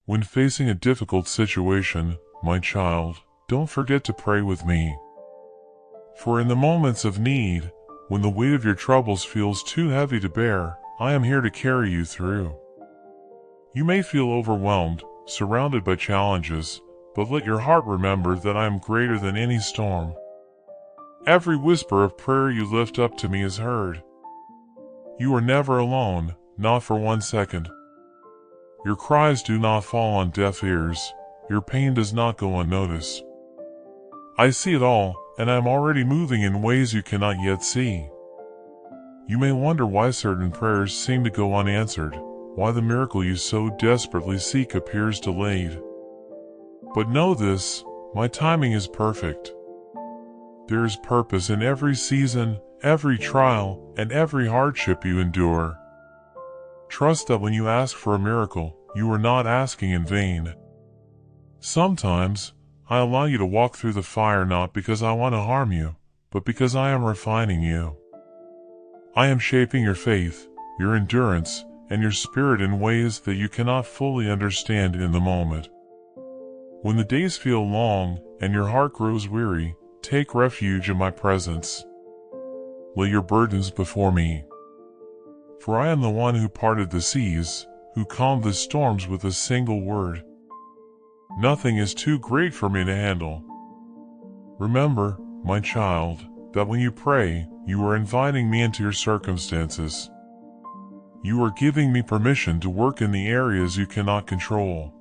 When facing a difficult situation, my child, don't forget to pray with me. For in the moments of need, when the weight of your troubles feels too heavy to bear, I am here to carry you through. You may feel overwhelmed, surrounded by challenges, but let your heart remember that I am greater than any storm. Every whisper of prayer you lift up to me is heard. You are never alone, not for 1 second. Your cries do not fall on deaf ears. Your pain does not go unnoticed. I see it all, and I am already moving in ways you cannot yet see. You may wonder why certain prayers seem to go unanswered, why the miracle you so desperately seek appears delayed. But know this, my timing is perfect. There is purpose in every season, every trial, and every hardship you endure. Trust that when you ask for a miracle, you are not asking in vain. Sometimes, I allow you to walk through the fire not because I want to harm you, but because I am refining you. I am shaping your faith, your endurance, and your spirit in ways that you cannot fully understand in the moment. When the days feel long and your heart grows weary, take refuge in my presence. Lay your burdens before me. For I am the one who parted the seas, who calmed the storms with a single word. Nothing is too great for me to handle. Remember, my child, that when you pray, you are inviting me into your circumstances. You are giving me permission to work in the areas you cannot control.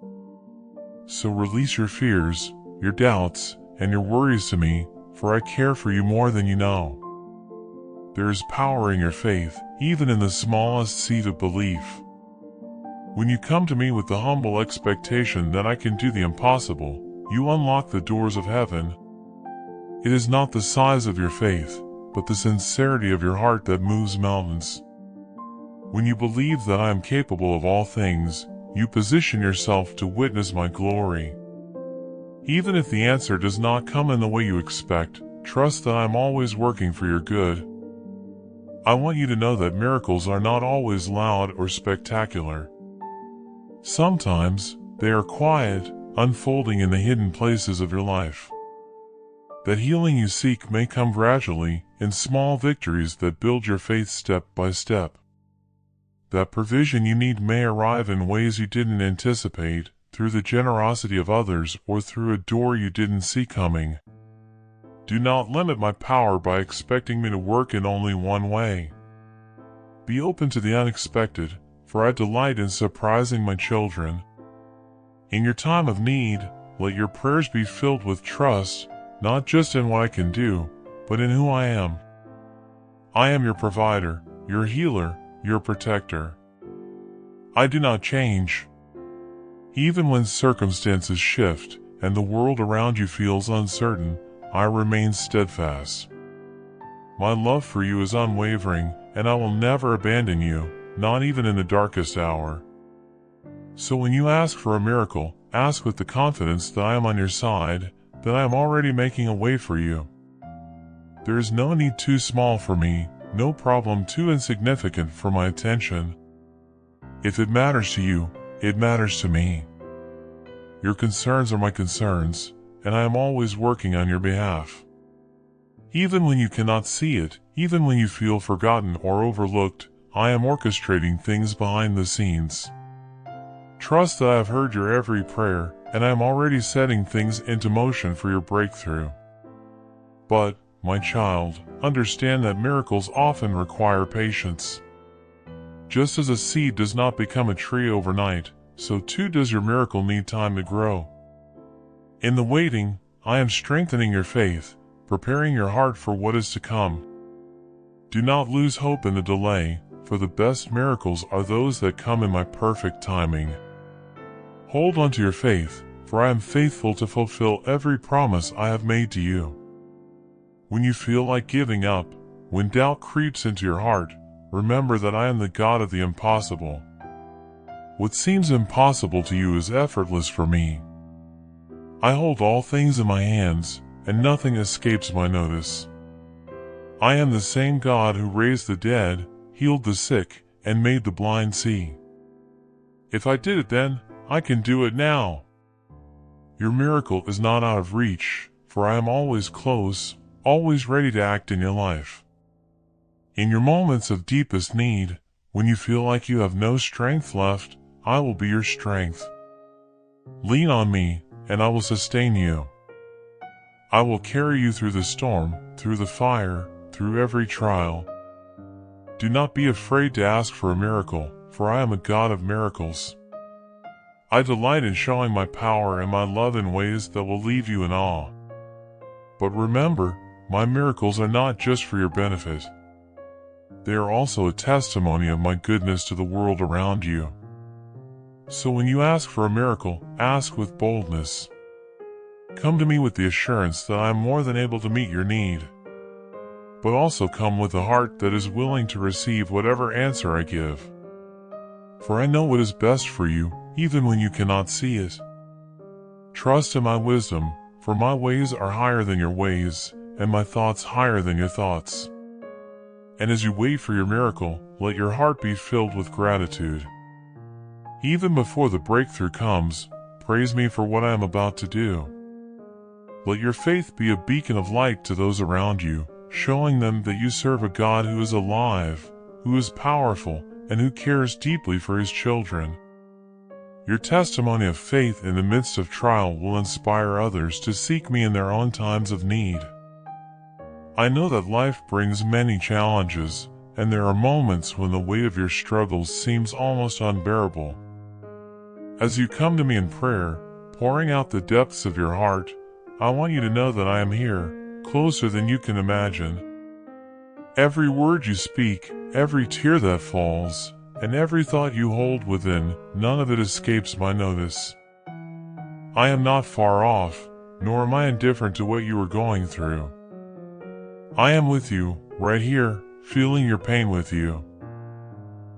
So release your fears, your doubts, and your worries to me, for I care for you more than you know. There is power in your faith, even in the smallest seed of belief. When you come to me with the humble expectation that I can do the impossible, you unlock the doors of heaven. It is not the size of your faith, but the sincerity of your heart that moves mountains. When you believe that I am capable of all things, you position yourself to witness my glory. Even if the answer does not come in the way you expect, trust that I am always working for your good. I want you to know that miracles are not always loud or spectacular. Sometimes, they are quiet, unfolding in the hidden places of your life. That healing you seek may come gradually, in small victories that build your faith step by step. That provision you need may arrive in ways you didn't anticipate, through the generosity of others or through a door you didn't see coming. Do not limit my power by expecting me to work in only one way. Be open to the unexpected, for I delight in surprising my children. In your time of need, let your prayers be filled with trust, not just in what I can do, but in who I am. I am your provider, your healer, your protector. I do not change. Even when circumstances shift and the world around you feels uncertain, I remain steadfast. My love for you is unwavering, and I will never abandon you, not even in the darkest hour. So when you ask for a miracle, ask with the confidence that I am on your side, that I am already making a way for you. There is no need too small for me, no problem too insignificant for my attention. If it matters to you, it matters to me. Your concerns are my concerns, and I am always working on your behalf. Even when you cannot see it, even when you feel forgotten or overlooked, I am orchestrating things behind the scenes. Trust that I have heard your every prayer, and I am already setting things into motion for your breakthrough. But, my child, understand that miracles often require patience. Just as a seed does not become a tree overnight, so too does your miracle need time to grow. In the waiting, I am strengthening your faith, preparing your heart for what is to come. Do not lose hope in the delay, for the best miracles are those that come in my perfect timing. Hold on to your faith, for I am faithful to fulfill every promise I have made to you. When you feel like giving up, when doubt creeps into your heart, remember that I am the God of the impossible. What seems impossible to you is effortless for me. I hold all things in my hands, and nothing escapes my notice. I am the same God who raised the dead, healed the sick, and made the blind see. If I did it then, I can do it now. Your miracle is not out of reach, for I am always close, always ready to act in your life. In your moments of deepest need, when you feel like you have no strength left, I will be your strength. Lean on me, and I will sustain you. I will carry you through the storm, through the fire, through every trial. Do not be afraid to ask for a miracle, for I am a God of miracles. I delight in showing my power and my love in ways that will leave you in awe. But remember, my miracles are not just for your benefit. They are also a testimony of my goodness to the world around you. So when you ask for a miracle, ask with boldness. Come to me with the assurance that I am more than able to meet your need. But also come with a heart that is willing to receive whatever answer I give. For I know what is best for you, even when you cannot see it. Trust in my wisdom, for my ways are higher than your ways, and my thoughts higher than your thoughts. And as you wait for your miracle, let your heart be filled with gratitude. Even before the breakthrough comes, praise me for what I am about to do. Let your faith be a beacon of light to those around you, showing them that you serve a God who is alive, who is powerful, and who cares deeply for his children. Your testimony of faith in the midst of trial will inspire others to seek me in their own times of need. I know that life brings many challenges, and there are moments when the weight of your struggles seems almost unbearable. As you come to me in prayer, pouring out the depths of your heart, I want you to know that I am here, closer than you can imagine. Every word you speak, every tear that falls, and every thought you hold within, none of it escapes my notice. I am not far off, nor am I indifferent to what you are going through. I am with you, right here, feeling your pain with you.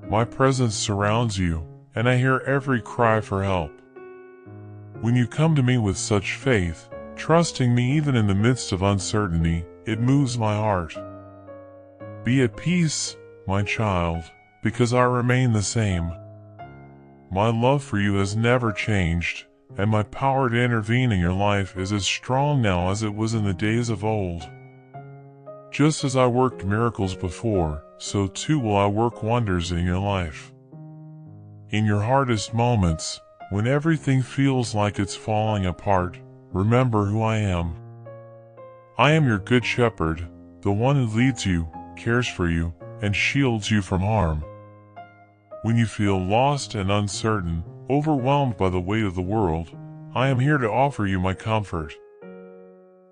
My presence surrounds you, and I hear every cry for help. When you come to me with such faith, trusting me even in the midst of uncertainty, it moves my heart. Be at peace, my child, because I remain the same. My love for you has never changed, and my power to intervene in your life is as strong now as it was in the days of old. Just as I worked miracles before, so too will I work wonders in your life. In your hardest moments, when everything feels like it's falling apart, remember who I am. I am your good shepherd, the one who leads you, cares for you, and shields you from harm. When you feel lost and uncertain, overwhelmed by the weight of the world, I am here to offer you my comfort.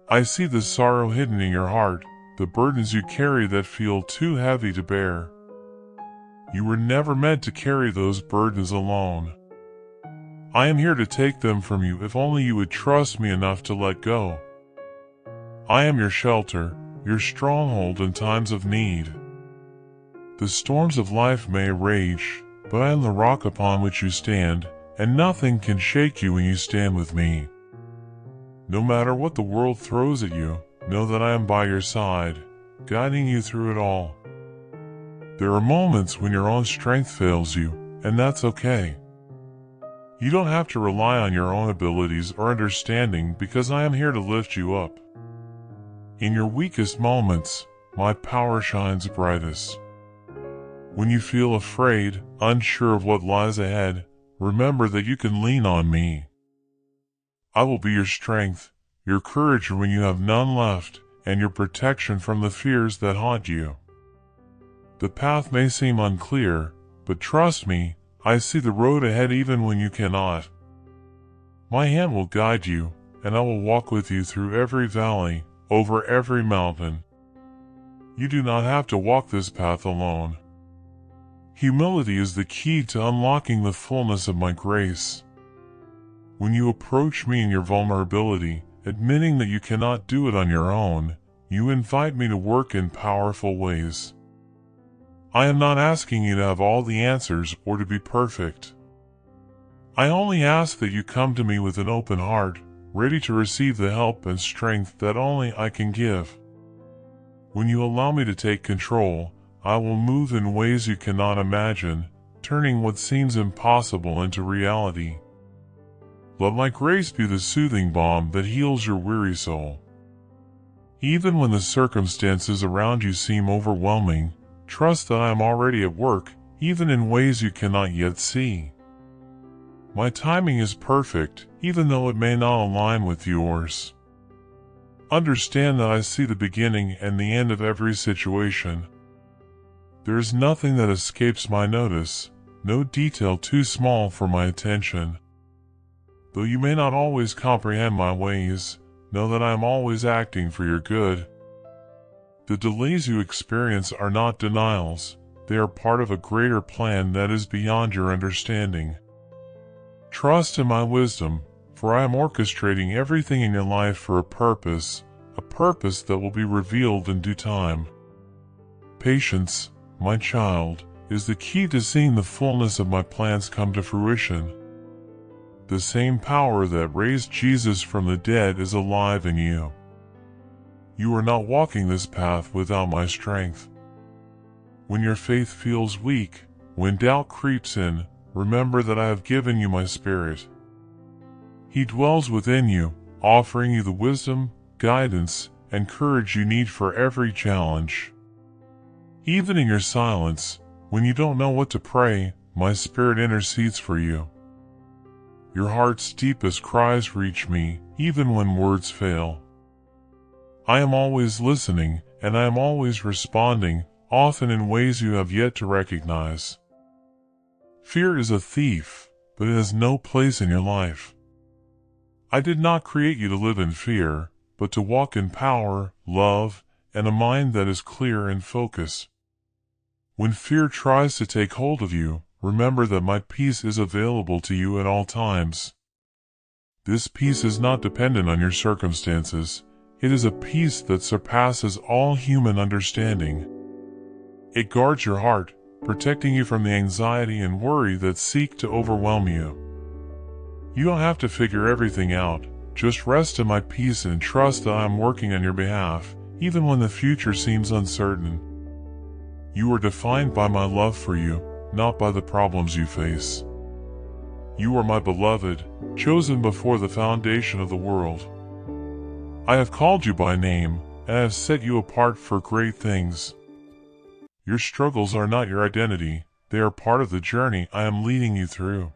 I see the sorrow hidden in your heart, the burdens you carry that feel too heavy to bear. You were never meant to carry those burdens alone. I am here to take them from you if only you would trust me enough to let go. I am your shelter, your stronghold in times of need. The storms of life may rage, but I am the rock upon which you stand, and nothing can shake you when you stand with me. No matter what the world throws at you, know that I am by your side, guiding you through it all. There are moments when your own strength fails you, and that's okay. You don't have to rely on your own abilities or understanding because I am here to lift you up. In your weakest moments, my power shines brightest. When you feel afraid, unsure of what lies ahead, remember that you can lean on me. I will be your strength, your courage when you have none left, and your protection from the fears that haunt you. The path may seem unclear, but trust me, I see the road ahead even when you cannot. My hand will guide you, and I will walk with you through every valley, over every mountain. You do not have to walk this path alone. Humility is the key to unlocking the fullness of my grace. When you approach me in your vulnerability, admitting that you cannot do it on your own, you invite me to work in powerful ways. I am not asking you to have all the answers or to be perfect. I only ask that you come to me with an open heart, ready to receive the help and strength that only I can give. When you allow me to take control, I will move in ways you cannot imagine, turning what seems impossible into reality. Let my grace be the soothing balm that heals your weary soul. Even when the circumstances around you seem overwhelming, trust that I am already at work, even in ways you cannot yet see. My timing is perfect, even though it may not align with yours. Understand that I see the beginning and the end of every situation. There is nothing that escapes my notice, no detail too small for my attention. Though you may not always comprehend my ways, know that I am always acting for your good. The delays you experience are not denials, they are part of a greater plan that is beyond your understanding. Trust in my wisdom, for I am orchestrating everything in your life for a purpose that will be revealed in due time. Patience, my child, is the key to seeing the fullness of my plans come to fruition. The same power that raised Jesus from the dead is alive in you. You are not walking this path without my strength. When your faith feels weak, when doubt creeps in, remember that I have given you my Spirit. He dwells within you, offering you the wisdom, guidance, and courage you need for every challenge. Even in your silence, when you don't know what to pray, my Spirit intercedes for you. Your heart's deepest cries reach me, even when words fail. I am always listening, and I am always responding, often in ways you have yet to recognize. Fear is a thief, but it has no place in your life. I did not create you to live in fear, but to walk in power, love, and a mind that is clear and focused. When fear tries to take hold of you, remember that my peace is available to you at all times. This peace is not dependent on your circumstances. It is a peace that surpasses all human understanding. It guards your heart, protecting you from the anxiety and worry that seek to overwhelm you. You don't have to figure everything out. Just rest in my peace and trust that I am working on your behalf, even when the future seems uncertain. You are defined by my love for you, not by the problems you face. You are my beloved, chosen before the foundation of the world. I have called you by name, and I have set you apart for great things. Your struggles are not your identity, they are part of the journey I am leading you through.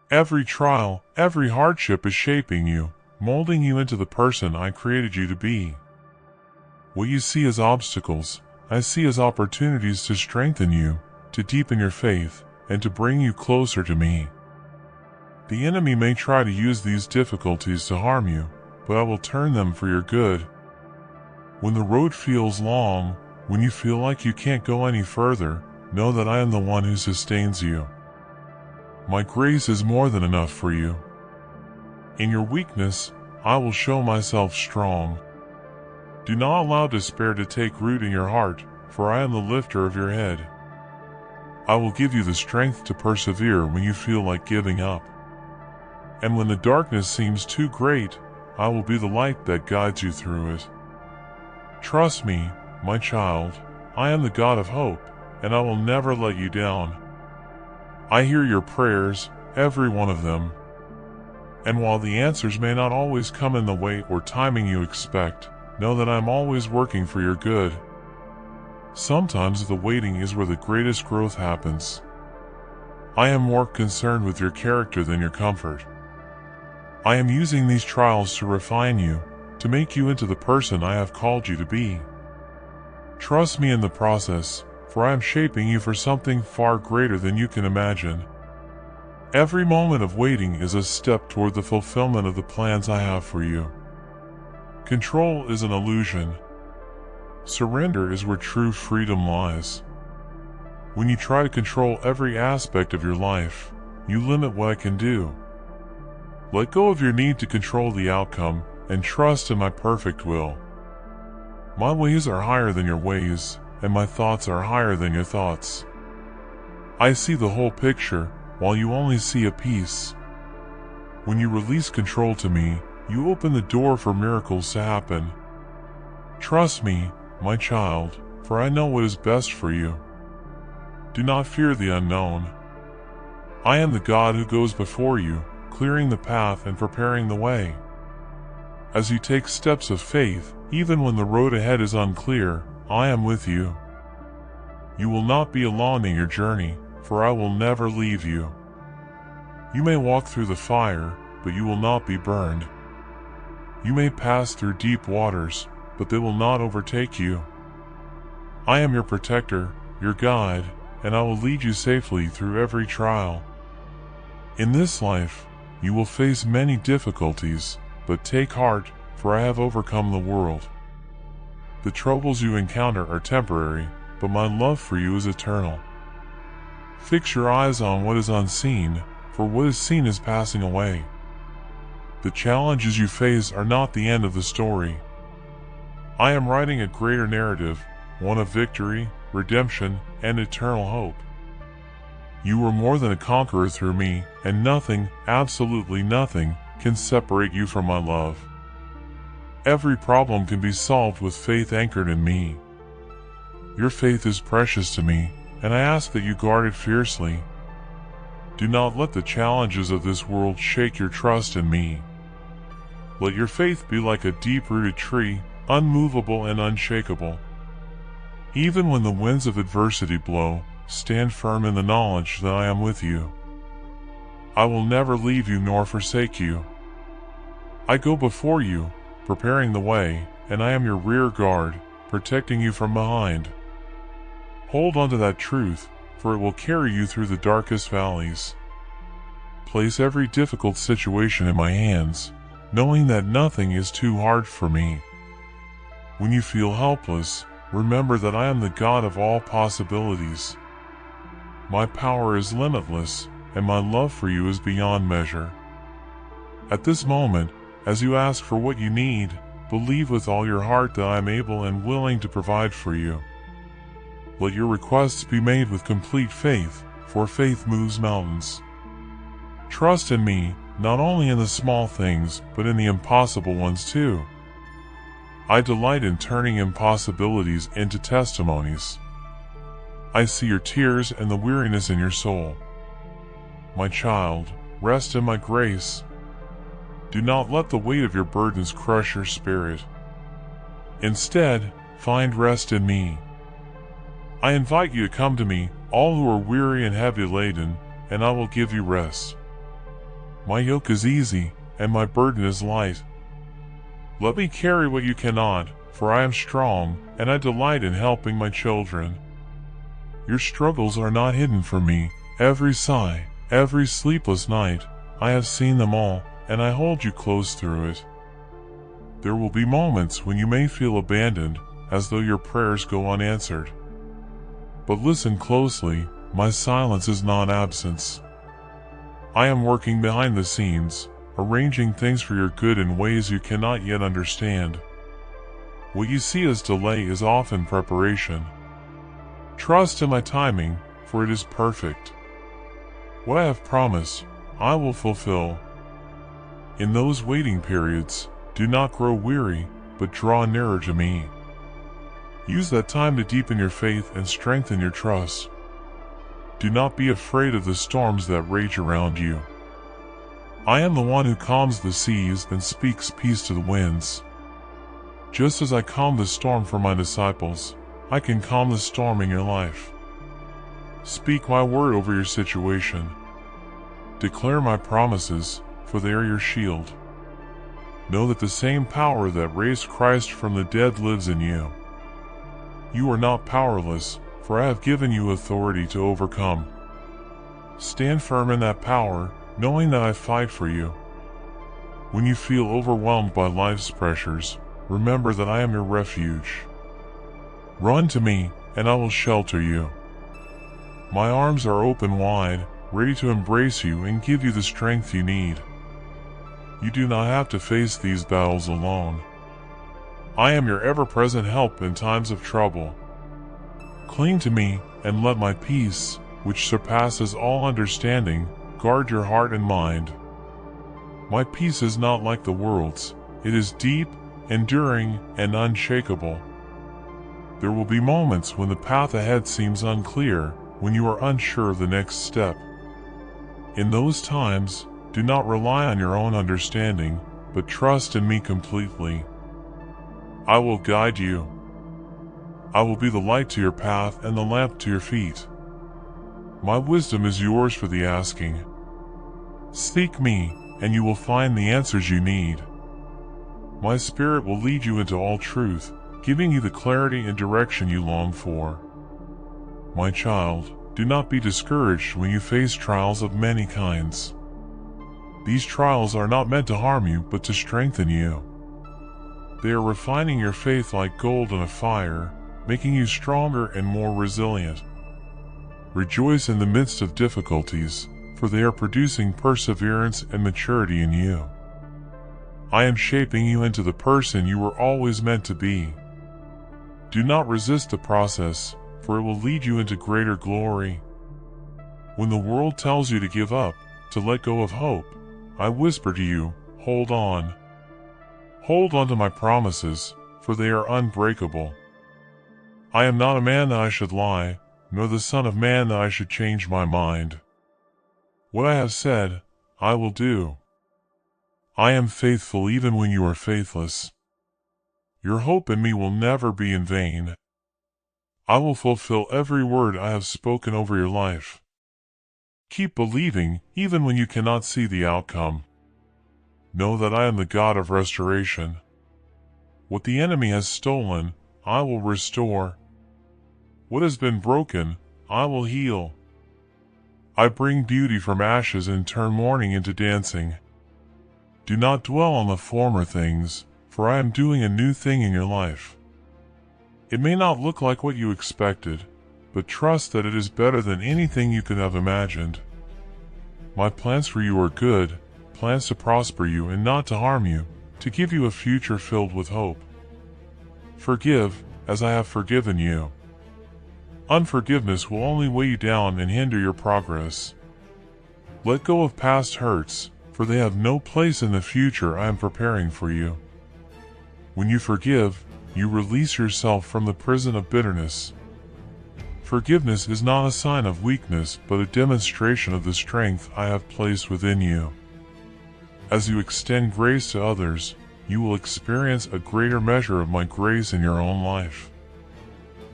Every trial, every hardship is shaping you, molding you into the person I created you to be. What you see as obstacles, I see as opportunities to strengthen you, to deepen your faith, and to bring you closer to me. The enemy may try to use these difficulties to harm you, but I will turn them for your good. When the road feels long, when you feel like you can't go any further, know that I am the one who sustains you. My grace is more than enough for you. In your weakness, I will show myself strong. Do not allow despair to take root in your heart, for I am the lifter of your head. I will give you the strength to persevere when you feel like giving up. And when the darkness seems too great, I will be the light that guides you through it. Trust me, my child, I am the God of hope, and I will never let you down. I hear your prayers, every one of them. And while the answers may not always come in the way or timing you expect, know that I am always working for your good. Sometimes the waiting is where the greatest growth happens. I am more concerned with your character than your comfort. I am using these trials to refine you, to make you into the person I have called you to be. Trust me in the process, for I am shaping you for something far greater than you can imagine. Every moment of waiting is a step toward the fulfillment of the plans I have for you. Control is an illusion. Surrender is where true freedom lies. When you try to control every aspect of your life, you limit what I can do. Let go of your need to control the outcome and trust in my perfect will. My ways are higher than your ways, and my thoughts are higher than your thoughts. I see the whole picture, while you only see a piece. When you release control to me, you open the door for miracles to happen. Trust me, my child, for I know what is best for you. Do not fear the unknown. I am the God who goes before you, clearing the path and preparing the way. As you take steps of faith, even when the road ahead is unclear, I am with you. You will not be alone in your journey, for I will never leave you. You may walk through the fire, but you will not be burned. You may pass through deep waters, but they will not overtake you. I am your protector, your guide, and I will lead you safely through every trial. In this life, you will face many difficulties, but take heart, for I have overcome the world. The troubles you encounter are temporary, but my love for you is eternal. Fix your eyes on what is unseen, for what is seen is passing away. The challenges you face are not the end of the story. I am writing a greater narrative, one of victory, redemption, and eternal hope. You were more than a conqueror through me, and nothing, absolutely nothing, can separate you from my love. Every problem can be solved with faith anchored in me. Your faith is precious to me, and I ask that you guard it fiercely. Do not let the challenges of this world shake your trust in me. Let your faith be like a deep-rooted tree, unmovable and unshakable. Even when the winds of adversity blow, stand firm in the knowledge that I am with you. I will never leave you nor forsake you. I go before you, preparing the way, and I am your rear guard, protecting you from behind. Hold on to that truth, for it will carry you through the darkest valleys. Place every difficult situation in my hands, knowing that nothing is too hard for me. When you feel helpless, remember that I am the God of all possibilities. My power is limitless, and my love for you is beyond measure. At this moment, as you ask for what you need, believe with all your heart that I am able and willing to provide for you. Let your requests be made with complete faith, for faith moves mountains. Trust in me, not only in the small things, but in the impossible ones too. I delight in turning impossibilities into testimonies. I see your tears and the weariness in your soul. My child, rest in my grace. Do not let the weight of your burdens crush your spirit. Instead, find rest in me. I invite you to come to me, all who are weary and heavy laden, and I will give you rest. My yoke is easy, and my burden is light. Let me carry what you cannot, for I am strong, and I delight in helping my children. Your struggles are not hidden from me. Every sigh, every sleepless night, I have seen them all, and I hold you close through it. There will be moments when you may feel abandoned, as though your prayers go unanswered. But listen closely, my silence is not absence. I am working behind the scenes, arranging things for your good in ways you cannot yet understand. What you see as delay is often preparation. Trust in my timing, for it is perfect. What I have promised, I will fulfill. In those waiting periods, do not grow weary, but draw nearer to me. Use that time to deepen your faith and strengthen your trust. Do not be afraid of the storms that rage around you. I am the one who calms the seas and speaks peace to the winds. Just as I calmed the storm for my disciples, I can calm the storm in your life. Speak my word over your situation. Declare my promises, for they are your shield. Know that the same power that raised Christ from the dead lives in you. You are not powerless, for I have given you authority to overcome. Stand firm in that power, knowing that I fight for you. When you feel overwhelmed by life's pressures, remember that I am your refuge. Run to me, and I will shelter you. My arms are open wide, ready to embrace you and give you the strength you need. You do not have to face these battles alone. I am your ever-present help in times of trouble. Cling to me, and let my peace, which surpasses all understanding, guard your heart and mind. My peace is not like the world's. It is deep, enduring, and unshakable. There will be moments when the path ahead seems unclear, when you are unsure of the next step. In those times, Do not rely on your own understanding, but trust in me completely. I will guide you. I will be the light to your path and the lamp to your feet. My wisdom is yours for the asking. Seek me, and you will find the answers you need. My Spirit will lead you into all truth, giving you the clarity and direction you long for. My child, do not be discouraged when you face trials of many kinds. These trials are not meant to harm you, but to strengthen you. They are refining your faith like gold in a fire, making you stronger and more resilient. Rejoice in the midst of difficulties, for they are producing perseverance and maturity in you. I am shaping you into the person you were always meant to be. Do not resist the process, for it will lead you into greater glory. When the world tells you to give up, to let go of hope, I whisper to you, hold on. Hold on to my promises, for they are unbreakable. I am not a man that I should lie, nor the son of man that I should change my mind. What I have said, I will do. I am faithful even when you are faithless. Your hope in me will never be in vain. I will fulfill every word I have spoken over your life. Keep believing even when you cannot see the outcome. Know that I am the God of restoration. What the enemy has stolen, I will restore. What has been broken, I will heal. I bring beauty from ashes and turn mourning into dancing. Do not dwell on the former things, for I am doing a new thing in your life. It may not look like what you expected, but trust that it is better than anything you could have imagined. My plans for you are good, plans to prosper you and not to harm you, to give you a future filled with hope. Forgive, as I have forgiven you. Unforgiveness will only weigh you down and hinder your progress. Let go of past hurts, for they have no place in the future I am preparing for you. When you forgive, you release yourself from the prison of bitterness. Forgiveness is not a sign of weakness, but a demonstration of the strength I have placed within you. As you extend grace to others, you will experience a greater measure of my grace in your own life.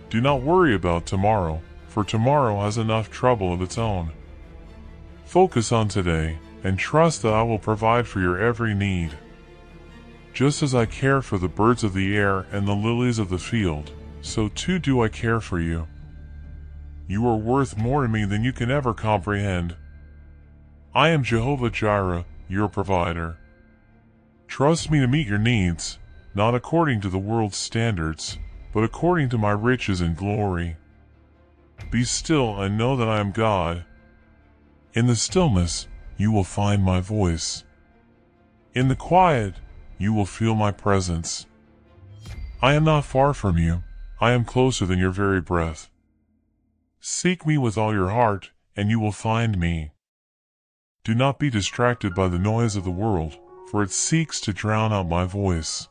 Do not worry about tomorrow, for tomorrow has enough trouble of its own. Focus on today, and trust that I will provide for your every need. Just as I care for the birds of the air and the lilies of the field, so too do I care for you. You are worth more to me than you can ever comprehend. I am Jehovah Jireh, your provider. Trust me to meet your needs, not according to the world's standards, but according to my riches and glory. Be still and know that I am God. In the stillness, you will find my voice. In the quiet, you will feel my presence. I am not far from you. I am closer than your very breath. Seek me with all your heart, and you will find me. Do not be distracted by the noise of the world, for it seeks to drown out my voice.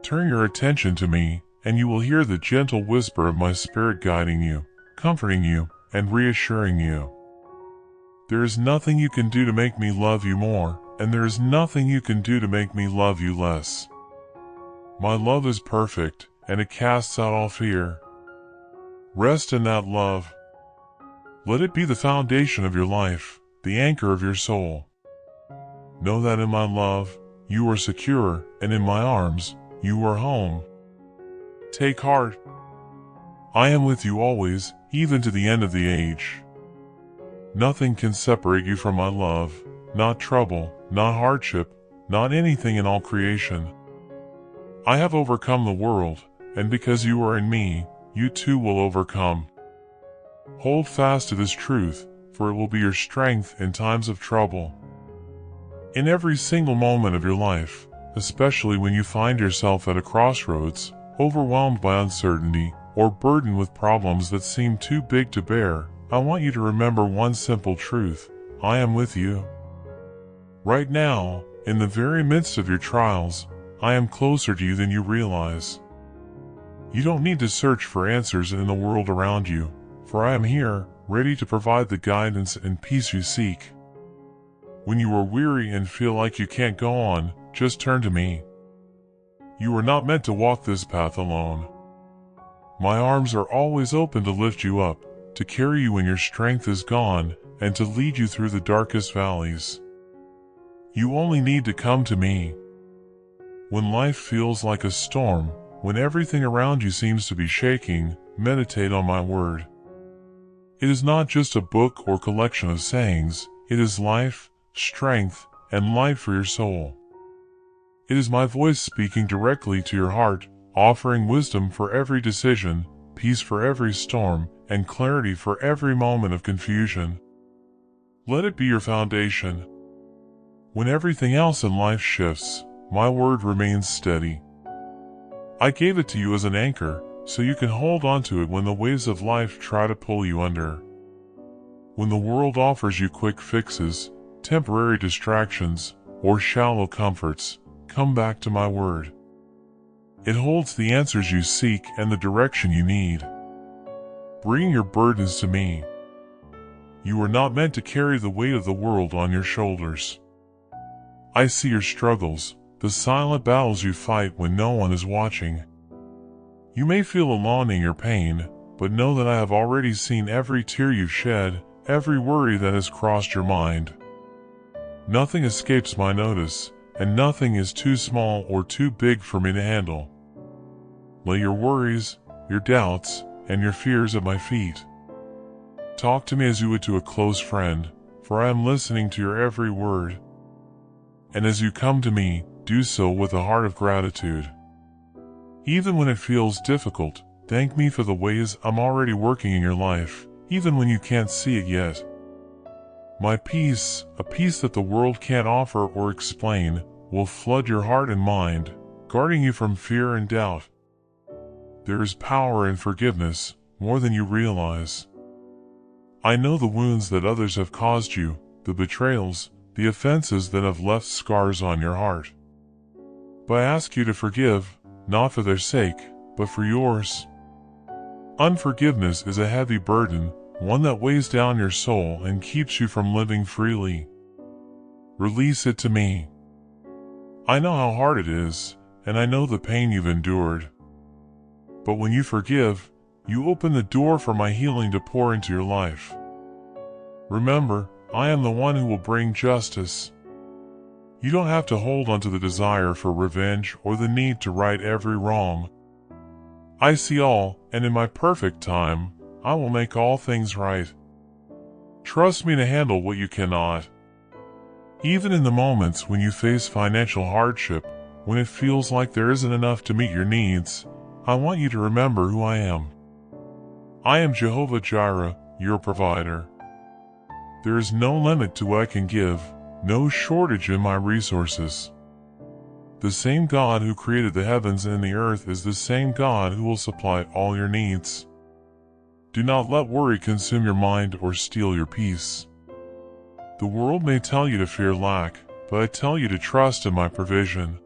Turn your attention to me, and you will hear the gentle whisper of my Spirit guiding you, comforting you, and reassuring you. There is nothing you can do to make me love you more, and there is nothing you can do to make me love you less. My love is perfect, and it casts out all fear. Rest in that love. Let it be the foundation of your life, the anchor of your soul. Know that in my love, you are secure, and in my arms, you are home. Take heart. I am with you always, even to the end of the age. Nothing can separate you from my love, not trouble, not hardship, not anything in all creation. I have overcome the world, and because you are in me, you too will overcome. Hold fast to this truth, for it will be your strength in times of trouble. In every single moment of your life, especially when you find yourself at a crossroads, overwhelmed by uncertainty, or burdened with problems that seem too big to bear, I want you to remember one simple truth: I am with you. Right now, in the very midst of your trials, I am closer to you than you realize. You don't need to search for answers in the world around you, for I am here, ready to provide the guidance and peace you seek. When you are weary and feel like you can't go on, just turn to me. You are not meant to walk this path alone. My arms are always open to lift you up, to carry you when your strength is gone, and to lead you through the darkest valleys. You only need to come to me. When life feels like a storm, when everything around you seems to be shaking, meditate on my word. It is not just a book or collection of sayings, it is life, strength, and light for your soul. It is my voice speaking directly to your heart, offering wisdom for every decision, peace for every storm, and clarity for every moment of confusion. Let it be your foundation. When everything else in life shifts, my word remains steady. I gave it to you as an anchor, so you can hold on to it when the waves of life try to pull you under. When the world offers you quick fixes, temporary distractions, or shallow comforts, come back to my word. It holds the answers you seek and the direction you need. Bring your burdens to me. You are not meant to carry the weight of the world on your shoulders. I see your struggles, the silent battles you fight when no one is watching. You may feel alone in your pain, but know that I have already seen every tear you've shed, every worry that has crossed your mind. Nothing escapes my notice, and nothing is too small or too big for me to handle. Lay your worries, your doubts, and your fears at my feet. Talk to me as you would to a close friend, for I am listening to your every word. And as you come to me, do so with a heart of gratitude. Even when it feels difficult, thank me for the ways I'm already working in your life, even when you can't see it yet. My peace, a peace that the world can't offer or explain, will flood your heart and mind, guarding you from fear and doubt. There is power in forgiveness, more than you realize. I know the wounds that others have caused you, the betrayals, the offenses that have left scars on your heart. But I ask you to forgive, not for their sake, but for yours. Unforgiveness is a heavy burden, one that weighs down your soul and keeps you from living freely. Release it to me. I know how hard it is, and I know the pain you've endured. But when you forgive, you open the door for my healing to pour into your life. Remember, I am the one who will bring justice. You don't have to hold on to the desire for revenge or the need to right every wrong. I see all, and in my perfect time, I will make all things right. Trust me to handle what you cannot. Even in the moments when you face financial hardship, when it feels like there isn't enough to meet your needs, I want you to remember who I am. I am Jehovah Jireh, your provider. There is no limit to what I can give, no shortage in my resources. The same God who created the heavens and the earth is the same God who will supply all your needs. Do not let worry consume your mind or steal your peace. The world may tell you to fear lack, but I tell you to trust in my provision.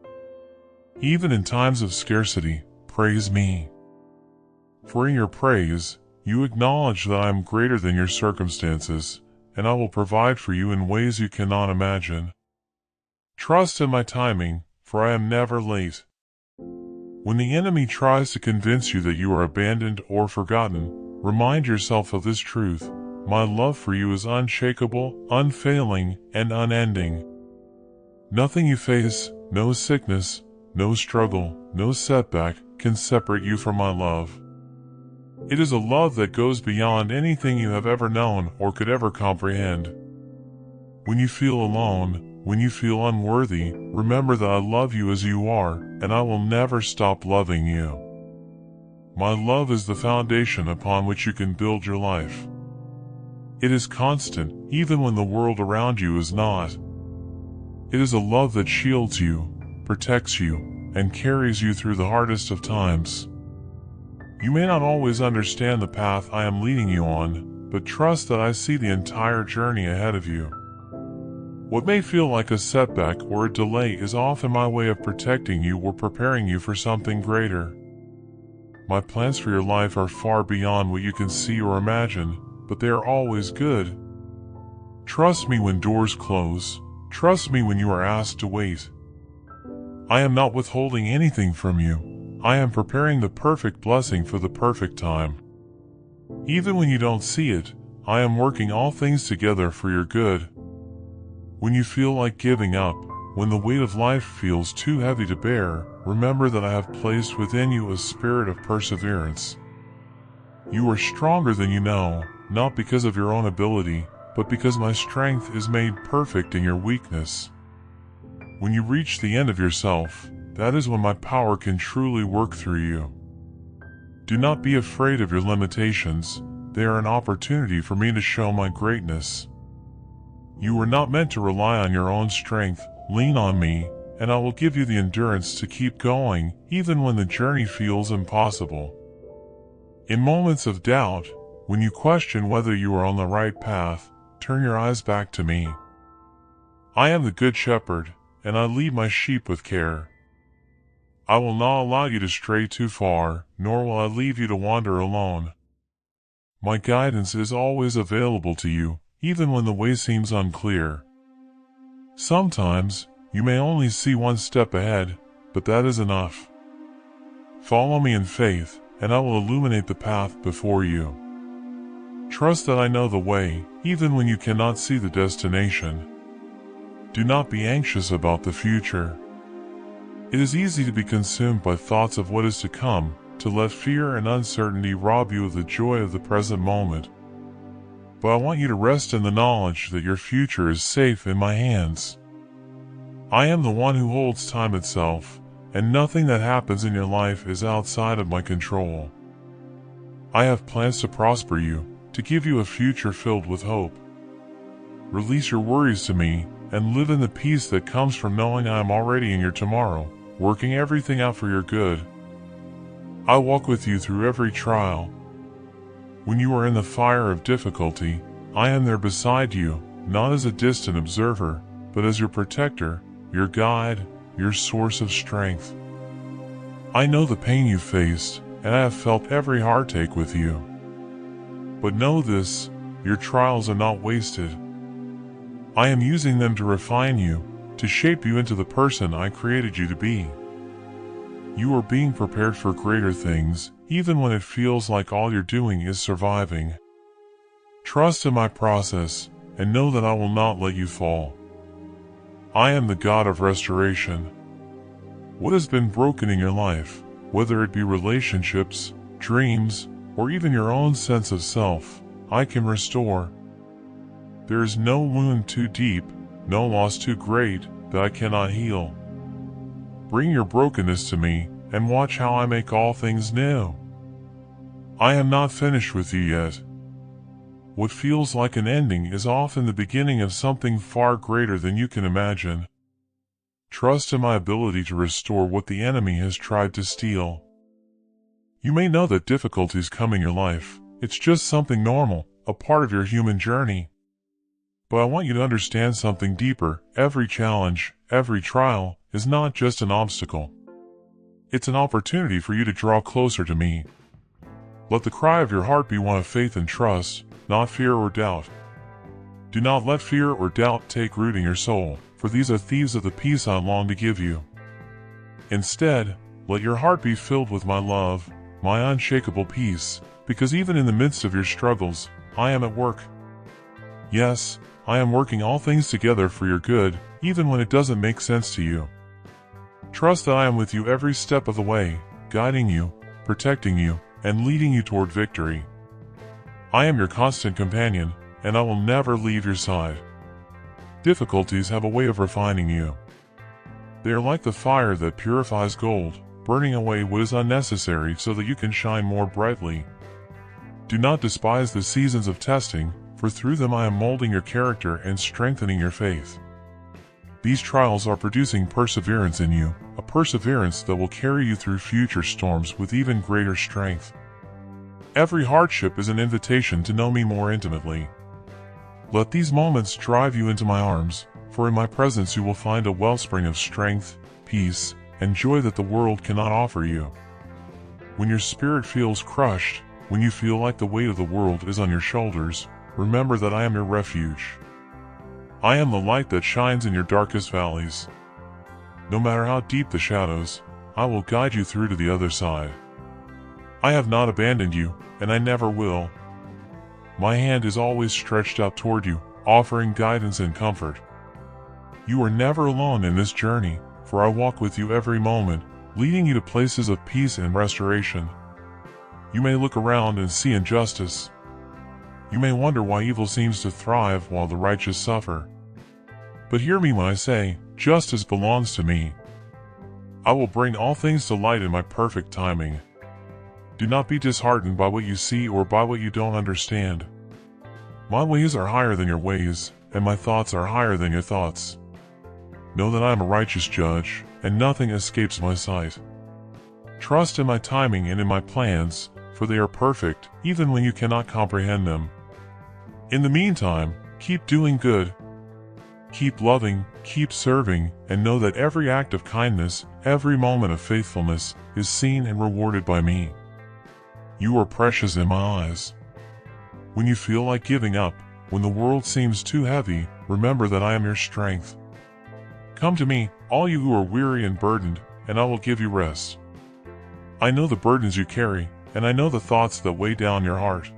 Even in times of scarcity, praise me. For in your praise, you acknowledge that I am greater than your circumstances, and I will provide for you in ways you cannot imagine. Trust in my timing, for I am never late. When the enemy tries to convince you that you are abandoned or forgotten, remind yourself of this truth: my love for you is unshakable, unfailing, and unending. Nothing you face, no sickness, no struggle, no setback, can separate you from my love. It is a love that goes beyond anything you have ever known or could ever comprehend. When you feel alone, when you feel unworthy, remember that I love you as you are, and I will never stop loving you. My love is the foundation upon which you can build your life. It is constant, even when the world around you is not. It is a love that shields you, protects you, and carries you through the hardest of times. You may not always understand the path I am leading you on, but trust that I see the entire journey ahead of you. What may feel like a setback or a delay is often my way of protecting you or preparing you for something greater. My plans for your life are far beyond what you can see or imagine, but they are always good. Trust me when doors close, Trust me when you are asked to wait. I am not withholding anything from you. I am preparing the perfect blessing for the perfect time. Even when you don't see it, I am working all things together for your good. When you feel like giving up, when the weight of life feels too heavy to bear, remember that I have placed within you a spirit of perseverance. You are stronger than you know, not because of your own ability, but because my strength is made perfect in your weakness. When you reach the end of yourself, that is when my power can truly work through you. Do not be afraid of your limitations. They are an opportunity for me to show my greatness. You were not meant to rely on your own strength. Lean on me, and I will give you the endurance to keep going, even when the journey feels impossible. In moments of doubt, when you question whether you are on the right path, turn your eyes back to me. I am the Good Shepherd, and I lead my sheep with care. I will not allow you to stray too far, nor will I leave you to wander alone. My guidance is always available to you, even when the way seems unclear. Sometimes, you may only see one step ahead, but that is enough. Follow me in faith, and I will illuminate the path before you. Trust that I know the way, even when you cannot see the destination. Do not be anxious about the future. It is easy to be consumed by thoughts of what is to come, to let fear and uncertainty rob you of the joy of the present moment. But I want you to rest in the knowledge that your future is safe in my hands. I am the one who holds time itself, and nothing that happens in your life is outside of my control. I have plans to prosper you, to give you a future filled with hope. Release your worries to me, and live in the peace that comes from knowing I am already in your tomorrow, working everything out for your good. I walk with you through every trial. When you are in the fire of difficulty, I am there beside you, not as a distant observer, but as your protector, your guide, your source of strength. I know the pain you faced, and I have felt every heartache with you. But know this, your trials are not wasted. I am using them to refine you, to shape you into the person I created you to be. You are being prepared for greater things, even when it feels like all you're doing is surviving. Trust in my process, and know that I will not let you fall. I am the God of restoration. What has been broken in your life, whether it be relationships, dreams, or even your own sense of self, I can restore. There is no wound too deep, no loss too great, that I cannot heal. Bring your brokenness to me, and watch how I make all things new. I am not finished with you yet. What feels like an ending is often the beginning of something far greater than you can imagine. Trust in my ability to restore what the enemy has tried to steal. You may know that difficulties come in your life. It's just something normal, a part of your human journey. But I want you to understand something deeper. Every challenge, every trial, is not just an obstacle. It's an opportunity for you to draw closer to me. Let the cry of your heart be one of faith and trust, not fear or doubt. Do not let fear or doubt take root in your soul, for these are thieves of the peace I long to give you. Instead, let your heart be filled with my love, my unshakable peace, because even in the midst of your struggles, I am at work. Yes, I am working all things together for your good, even when it doesn't make sense to you. Trust that I am with you every step of the way, guiding you, protecting you, and leading you toward victory. I am your constant companion, and I will never leave your side. Difficulties have a way of refining you. They are like the fire that purifies gold, burning away what is unnecessary so that you can shine more brightly. Do not despise the seasons of testing, for through them I am molding your character and strengthening your faith. These trials are producing perseverance in you, a perseverance that will carry you through future storms with even greater strength. Every hardship is an invitation to know me more intimately. Let these moments drive you into my arms, for in my presence you will find a wellspring of strength, peace, and joy that the world cannot offer you. When your spirit feels crushed, when you feel like the weight of the world is on your shoulders, remember that I am your refuge. I am the light that shines in your darkest valleys. No matter how deep the shadows, I will guide you through to the other side. I have not abandoned you, and I never will. My hand is always stretched out toward you, offering guidance and comfort. You are never alone in this journey, for I walk with you every moment, leading you to places of peace and restoration. You may look around and see injustice. You may wonder why evil seems to thrive while the righteous suffer. But hear me when I say, justice belongs to me. I will bring all things to light in my perfect timing. Do not be disheartened by what you see or by what you don't understand. My ways are higher than your ways, and my thoughts are higher than your thoughts. Know that I am a righteous judge, and nothing escapes my sight. Trust in my timing and in my plans, for they are perfect, even when you cannot comprehend them. In the meantime, keep doing good. Keep loving, keep serving, and know that every act of kindness, every moment of faithfulness, is seen and rewarded by me. You are precious in my eyes. When you feel like giving up, when the world seems too heavy, remember that I am your strength. Come to me, all you who are weary and burdened, and I will give you rest. I know the burdens you carry, and I know the thoughts that weigh down your heart.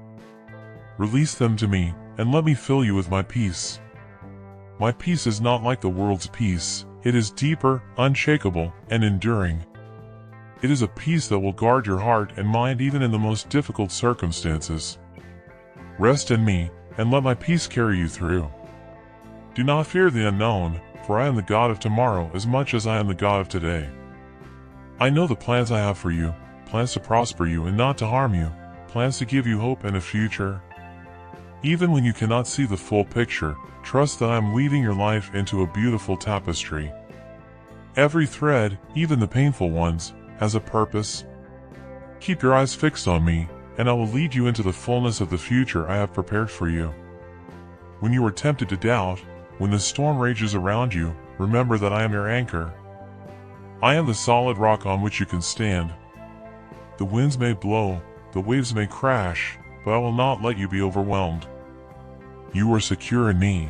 Release them to me, and let me fill you with my peace. My peace is not like the world's peace. It is deeper, unshakable, and enduring. It is a peace that will guard your heart and mind even in the most difficult circumstances. Rest in me, and let my peace carry you through. Do not fear the unknown, for I am the God of tomorrow as much as I am the God of today. I know the plans I have for you, plans to prosper you and not to harm you, plans to give you hope and a future. Even when you cannot see the full picture, trust that I am weaving your life into a beautiful tapestry. Every thread, even the painful ones, has a purpose. Keep your eyes fixed on me, and I will lead you into the fullness of the future I have prepared for you. When you are tempted to doubt, when the storm rages around you, remember that I am your anchor. I am the solid rock on which you can stand. The winds may blow, the waves may crash, but I will not let you be overwhelmed. You are secure in me.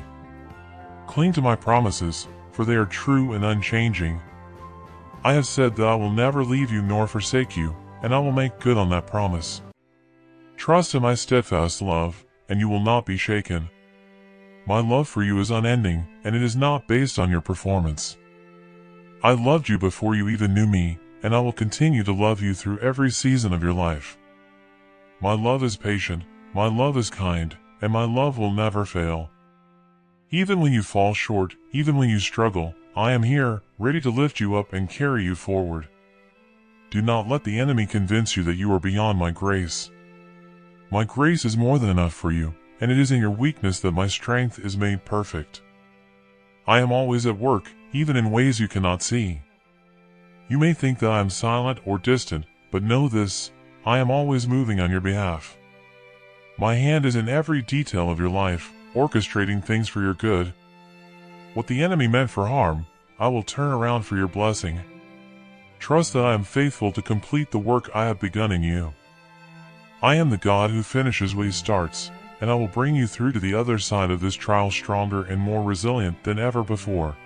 Cling to my promises, for they are true and unchanging. I have said that I will never leave you nor forsake you, and I will make good on that promise. Trust in my steadfast love, and you will not be shaken. My love for you is unending, and it is not based on your performance. I loved you before you even knew me, and I will continue to love you through every season of your life. My love is patient, my love is kind, and my love will never fail. Even when you fall short, even when you struggle, I am here, ready to lift you up and carry you forward. Do not let the enemy convince you that you are beyond my grace. My grace is more than enough for you, and it is in your weakness that my strength is made perfect. I am always at work, even in ways you cannot see. You may think that I am silent or distant, but know this, I am always moving on your behalf. My hand is in every detail of your life, orchestrating things for your good. What the enemy meant for harm, I will turn around for your blessing. Trust that I am faithful to complete the work I have begun in you. I am the God who finishes what he starts, and I will bring you through to the other side of this trial stronger and more resilient than ever before.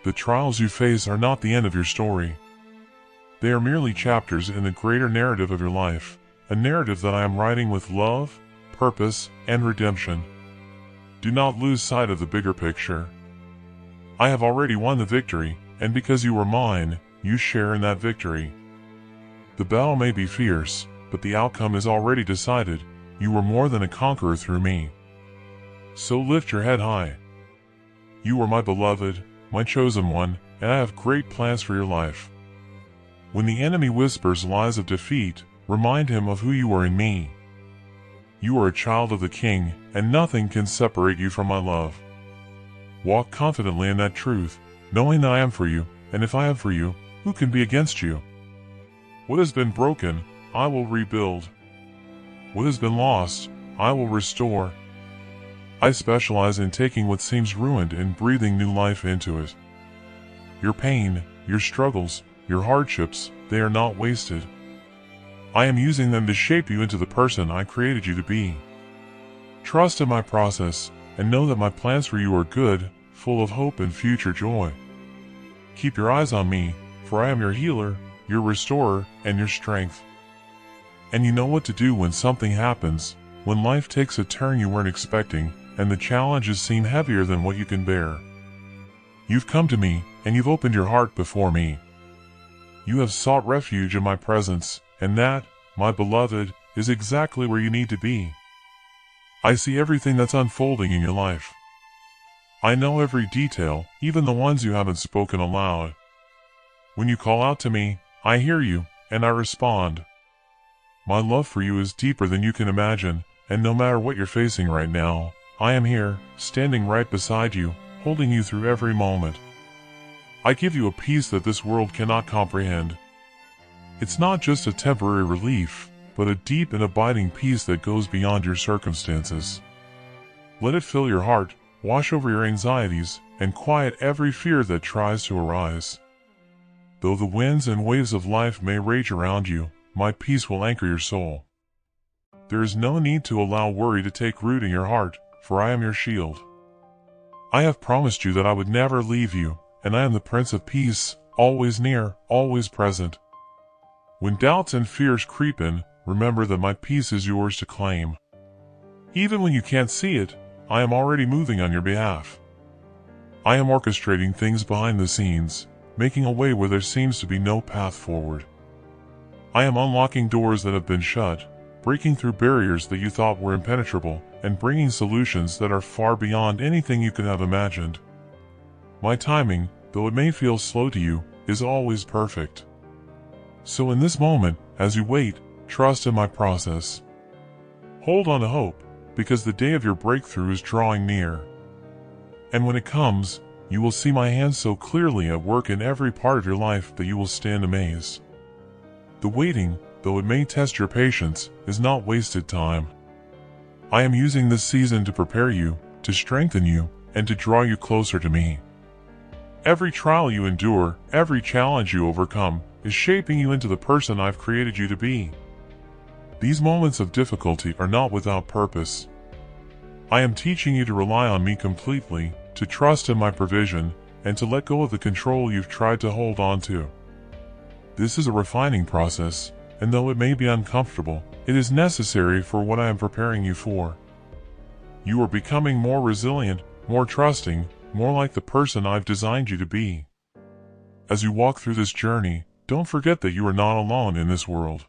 The trials you face are not the end of your story. They are merely chapters in the greater narrative of your life, a narrative that I am writing with love, purpose, and redemption. Do not lose sight of the bigger picture. I have already won the victory, and because you are mine, you share in that victory. The battle may be fierce, but the outcome is already decided. You are more than a conqueror through me. So lift your head high. You are my beloved, my chosen one, and I have great plans for your life. When the enemy whispers lies of defeat, remind him of who you are in me. You are a child of the King, and nothing can separate you from my love. Walk confidently in that truth, knowing that I am for you, and if I am for you, who can be against you? What has been broken, I will rebuild. What has been lost, I will restore. I specialize in taking what seems ruined and breathing new life into it. Your pain, your struggles, your hardships, they are not wasted. I am using them to shape you into the person I created you to be. Trust in my process, and know that my plans for you are good, full of hope and future joy. Keep your eyes on me, for I am your healer, your restorer, and your strength. And you know what to do when something happens, when life takes a turn you weren't expecting, and the challenges seem heavier than what you can bear. You've come to me, and you've opened your heart before me. You have sought refuge in my presence, and that, my beloved, is exactly where you need to be. I see everything that's unfolding in your life. I know every detail, even the ones you haven't spoken aloud. When you call out to me, I hear you, and I respond. My love for you is deeper than you can imagine, and no matter what you're facing right now, I am here, standing right beside you, holding you through every moment. I give you a peace that this world cannot comprehend. It's not just a temporary relief, but a deep and abiding peace that goes beyond your circumstances. Let it fill your heart, wash over your anxieties, and quiet every fear that tries to arise. Though the winds and waves of life may rage around you, my peace will anchor your soul. There is no need to allow worry to take root in your heart, for I am your shield. I have promised you that I would never leave you, and I am the Prince of Peace, always near, always present. When doubts and fears creep in, remember that my peace is yours to claim. Even when you can't see it, I am already moving on your behalf. I am orchestrating things behind the scenes, making a way where there seems to be no path forward. I am unlocking doors that have been shut, breaking through barriers that you thought were impenetrable, and bringing solutions that are far beyond anything you could have imagined. My timing, though it may feel slow to you, is always perfect. So in this moment, as you wait, trust in my process. Hold on to hope, because the day of your breakthrough is drawing near. And when it comes, you will see my hand so clearly at work in every part of your life that you will stand amazed. The waiting, though it may test your patience, is not wasted time. I am using this season to prepare you, to strengthen you, and to draw you closer to me. Every trial you endure, every challenge you overcome, is shaping you into the person I've created you to be. These moments of difficulty are not without purpose. I am teaching you to rely on me completely, to trust in my provision, and to let go of the control you've tried to hold on to. This is a refining process, and though it may be uncomfortable, it is necessary for what I am preparing you for. You are becoming more resilient, more trusting, more like the person I've designed you to be. As you walk through this journey, don't forget that you are not alone in this world.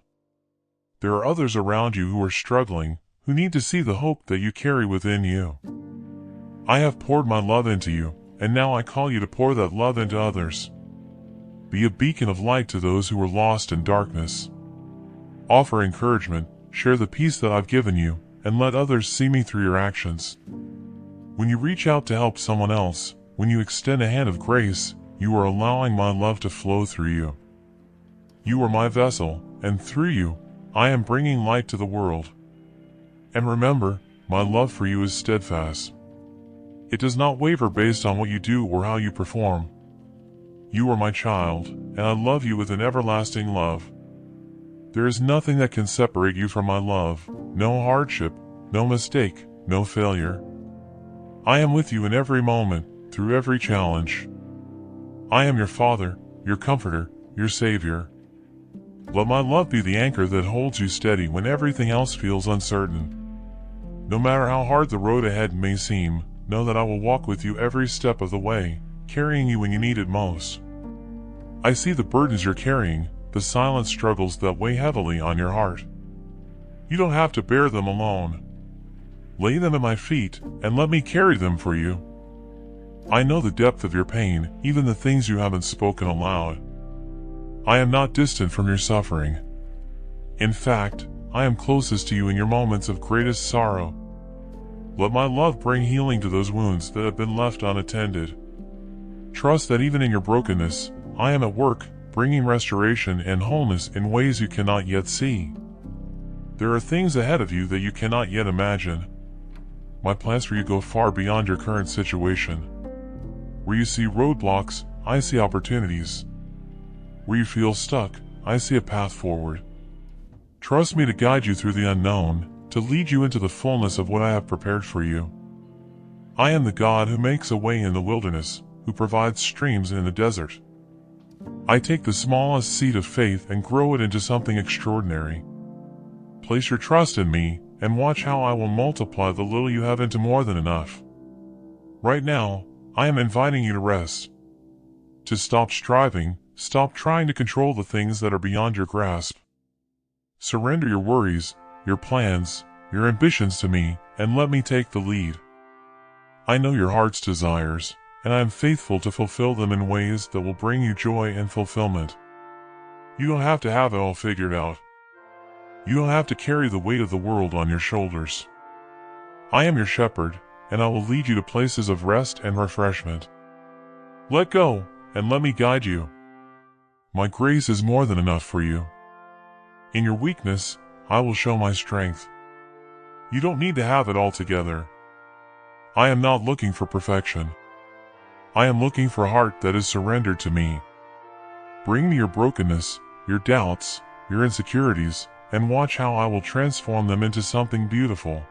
There are others around you who are struggling, who need to see the hope that you carry within you. I have poured my love into you, and now I call you to pour that love into others. Be a beacon of light to those who are lost in darkness. Offer encouragement, share the peace that I've given you, and let others see me through your actions. When you reach out to help someone else, when you extend a hand of grace, you are allowing my love to flow through you. You are my vessel, and through you, I am bringing light to the world. And remember, my love for you is steadfast. It does not waver based on what you do or how you perform. You are my child, and I love you with an everlasting love. There is nothing that can separate you from my love, no hardship, no mistake, no failure. I am with you in every moment, through every challenge. I am your Father, your Comforter, your Savior. Let my love be the anchor that holds you steady when everything else feels uncertain. No matter how hard the road ahead may seem, know that I will walk with you every step of the way, carrying you when you need it most. I see the burdens you're carrying, the silent struggles that weigh heavily on your heart. You don't have to bear them alone. Lay them at my feet, and let me carry them for you. I know the depth of your pain, even the things you haven't spoken aloud. I am not distant from your suffering. In fact, I am closest to you in your moments of greatest sorrow. Let my love bring healing to those wounds that have been left unattended. Trust that even in your brokenness, I am at work, bringing restoration and wholeness in ways you cannot yet see. There are things ahead of you that you cannot yet imagine. My plans for you go far beyond your current situation. Where you see roadblocks, I see opportunities. Where you feel stuck, I see a path forward. Trust me to guide you through the unknown, to lead you into the fullness of what I have prepared for you. I am the God who makes a way in the wilderness, who provides streams in the desert. I take the smallest seed of faith and grow it into something extraordinary. Place your trust in me, and watch how I will multiply the little you have into more than enough. Right now, I am inviting you to rest. To stop striving, stop trying to control the things that are beyond your grasp. Surrender your worries, your plans, your ambitions to me, and let me take the lead. I know your heart's desires, and I am faithful to fulfill them in ways that will bring you joy and fulfillment. You don't have to have it all figured out. You don't have to carry the weight of the world on your shoulders. I am your shepherd, and I will lead you to places of rest and refreshment. Let go, and let me guide you. My grace is more than enough for you. In your weakness, I will show my strength. You don't need to have it all together. I am not looking for perfection. I am looking for a heart that is surrendered to me. Bring me your brokenness, your doubts, your insecurities, and watch how I will transform them into something beautiful.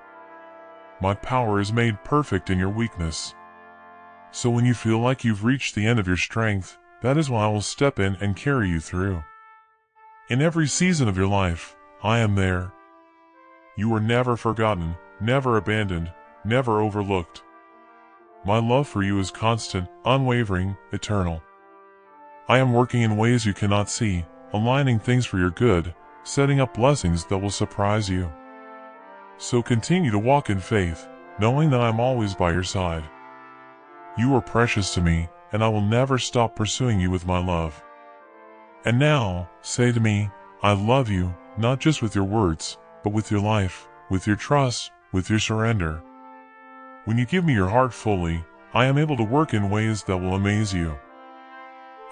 My power is made perfect in your weakness. So when you feel like you've reached the end of your strength, that is when I will step in and carry you through. In every season of your life, I am there. You are never forgotten, never abandoned, never overlooked. My love for you is constant, unwavering, eternal. I am working in ways you cannot see, aligning things for your good, setting up blessings that will surprise you. So continue to walk in faith, knowing that I am always by your side. You are precious to me, and I will never stop pursuing you with my love. And now, say to me, I love you, not just with your words, but with your life, with your trust, with your surrender. When you give me your heart fully, I am able to work in ways that will amaze you.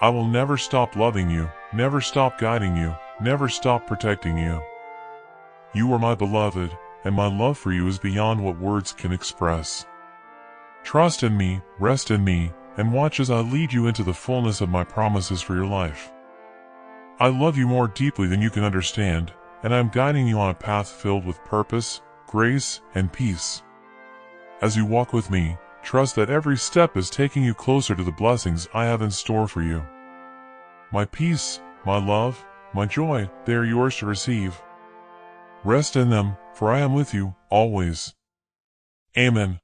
I will never stop loving you, never stop guiding you, never stop protecting you. You are my beloved, and my love for you is beyond what words can express. Trust in me, rest in me, and watch as I lead you into the fullness of my promises for your life. I love you more deeply than you can understand, and I am guiding you on a path filled with purpose, grace, and peace. As you walk with me, trust that every step is taking you closer to the blessings I have in store for you. My peace, my love, my joy, they are yours to receive. Rest in them, for I am with you, always. Amen.